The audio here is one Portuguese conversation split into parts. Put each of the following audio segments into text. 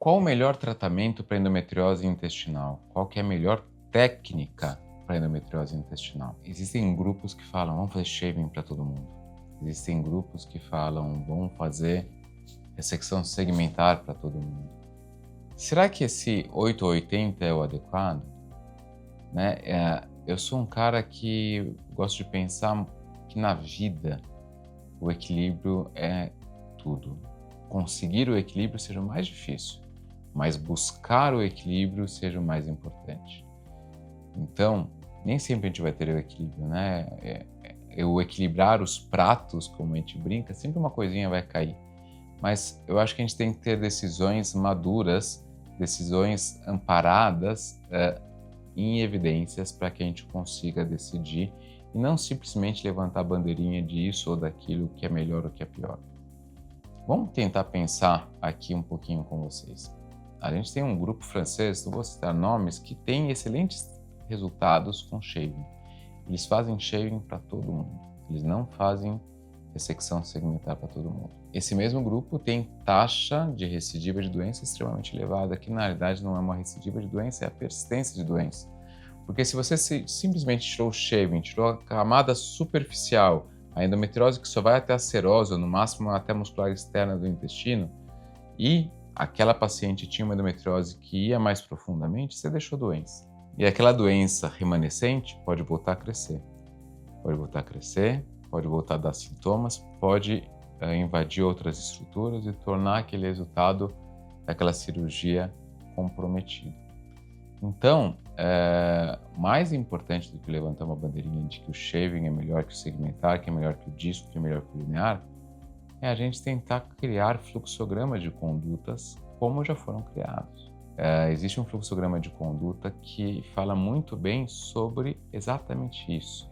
Qual o melhor tratamento para endometriose intestinal? Qual que é a melhor técnica para endometriose intestinal? Existem grupos que falam, vamos fazer shaving para todo mundo. Existem grupos que falam, vamos fazer ressecção segmentar para todo mundo. Será que esse 8 ou 80 é o adequado? Né? Eu sou um cara que gosto de pensar que na vida o equilíbrio é tudo. Conseguir o equilíbrio seja o mais difícil, mas buscar o equilíbrio seja o mais importante. Então, nem sempre a gente vai ter o equilíbrio, né? Eu equilibrar os pratos, como a gente brinca, sempre uma coisinha vai cair. Mas eu acho que a gente tem que ter decisões maduras, decisões amparadas em evidências para que a gente consiga decidir e não simplesmente levantar a bandeirinha de isso ou daquilo, que é melhor ou que é pior. Vamos tentar pensar aqui um pouquinho com vocês. A gente tem um grupo francês, não vou citar nomes, que tem excelentes resultados com shaving. Eles fazem shaving para todo mundo. Eles não fazem ressecção segmentar para todo mundo. Esse mesmo grupo tem taxa de recidiva de doença extremamente elevada, que na realidade não é uma recidiva de doença, é a persistência de doença. Porque se você simplesmente tirou o shaving, tirou a camada superficial, a endometriose que só vai até a serose, ou no máximo até a muscular externa do intestino, e aquela paciente tinha uma endometriose que ia mais profundamente, você deixou doença. E aquela doença remanescente pode voltar a crescer. Pode voltar a crescer, pode voltar a dar sintomas, pode invadir outras estruturas e tornar aquele resultado daquela cirurgia comprometido. Então, mais importante do que levantar uma bandeirinha de que o shaving é melhor que o segmentar, que é melhor que o disco, que é melhor que o linear, é a gente tentar criar fluxogramas de condutas como já foram criados. Existe um fluxograma de conduta que fala muito bem sobre exatamente isso,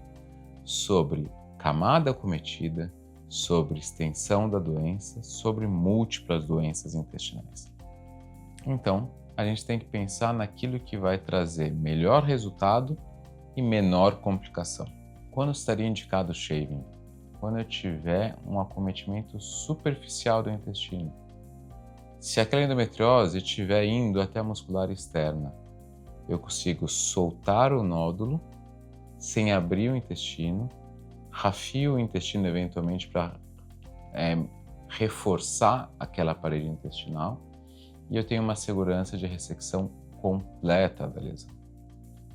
sobre camada acometida, sobre extensão da doença, sobre múltiplas doenças intestinais. Então, a gente tem que pensar naquilo que vai trazer melhor resultado e menor complicação. Quando estaria indicado o shaving? Quando eu tiver um acometimento superficial do intestino. Se aquela endometriose estiver indo até a muscular externa, eu consigo soltar o nódulo sem abrir o intestino, rafio o intestino eventualmente para reforçar aquela parede intestinal e eu tenho uma segurança de ressecção completa da lesão.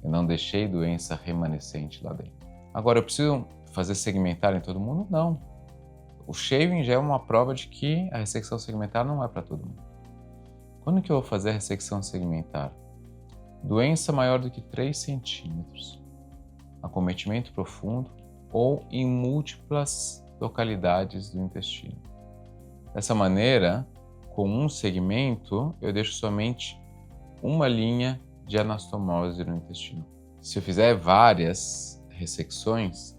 Eu não deixei doença remanescente lá dentro. Agora, eu preciso fazer segmentar em todo mundo? Não. O shaving já é uma prova de que a ressecção segmentar não é para todo mundo. Quando que eu vou fazer a ressecção segmentar? Doença maior do que 3 centímetros, acometimento profundo ou em múltiplas localidades do intestino. Dessa maneira, com um segmento, eu deixo somente uma linha de anastomose no intestino. Se eu fizer várias ressecções,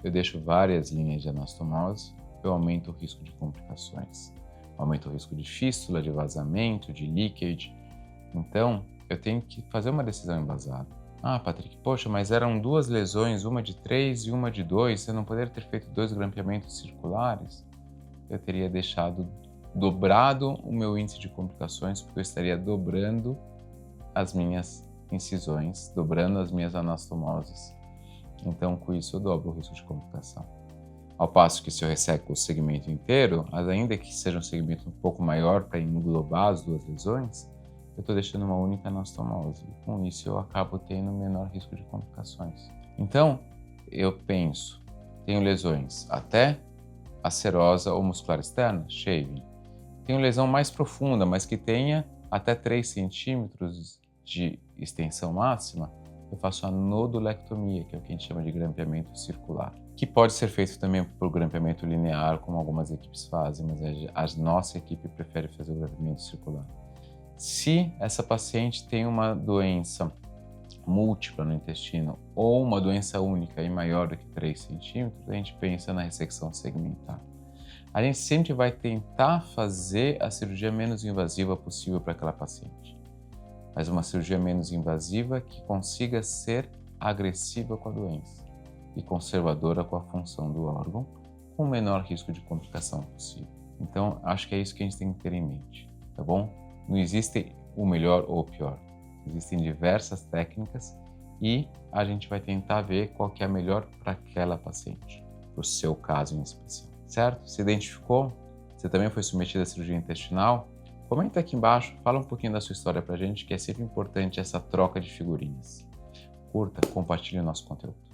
eu deixo várias linhas de anastomose, eu aumento o risco de complicações. Aumento o risco de fístula, de vazamento, de leakage. Então, eu tenho que fazer uma decisão embasada. Ah, Patrick, poxa, mas eram 2 lesões, uma de 3 e uma de 2, você não poderia ter feito 2 grampeamentos circulares? Eu teria dobrado o meu índice de complicações, porque eu estaria dobrando as minhas incisões, dobrando as minhas anastomoses. Então, com isso, eu dobro o risco de complicação. Ao passo que se eu resseco o segmento inteiro, ainda que seja um segmento um pouco maior para englobar as 2 lesões, eu estou deixando uma única anastomose. E com isso, eu acabo tendo menor risco de complicações. Então, eu penso, tenho lesões até a serosa ou muscular externa, shaving. Tenho lesão mais profunda, mas que tenha até 3 centímetros de extensão máxima, eu faço a nodulectomia, que é o que a gente chama de grampeamento circular, que pode ser feito também por grampeamento linear, como algumas equipes fazem, mas a nossa equipe prefere fazer o grampeamento circular. Se essa paciente tem uma doença múltipla no intestino ou uma doença única e maior do que 3 centímetros, a gente pensa na ressecção segmentar. A gente sempre vai tentar fazer a cirurgia menos invasiva possível para aquela paciente, mas uma cirurgia menos invasiva que consiga ser agressiva com a doença e conservadora com a função do órgão, com o menor risco de complicação possível. Então, acho que é isso que a gente tem que ter em mente, tá bom? Não existe o melhor ou o pior. Existem diversas técnicas e a gente vai tentar ver qual que é a melhor para aquela paciente, para o seu caso em especial, certo? Se identificou? Você também foi submetido à cirurgia intestinal? Comenta aqui embaixo, fala um pouquinho da sua história pra gente, que é sempre importante essa troca de figurinhas. Curta, compartilhe o nosso conteúdo.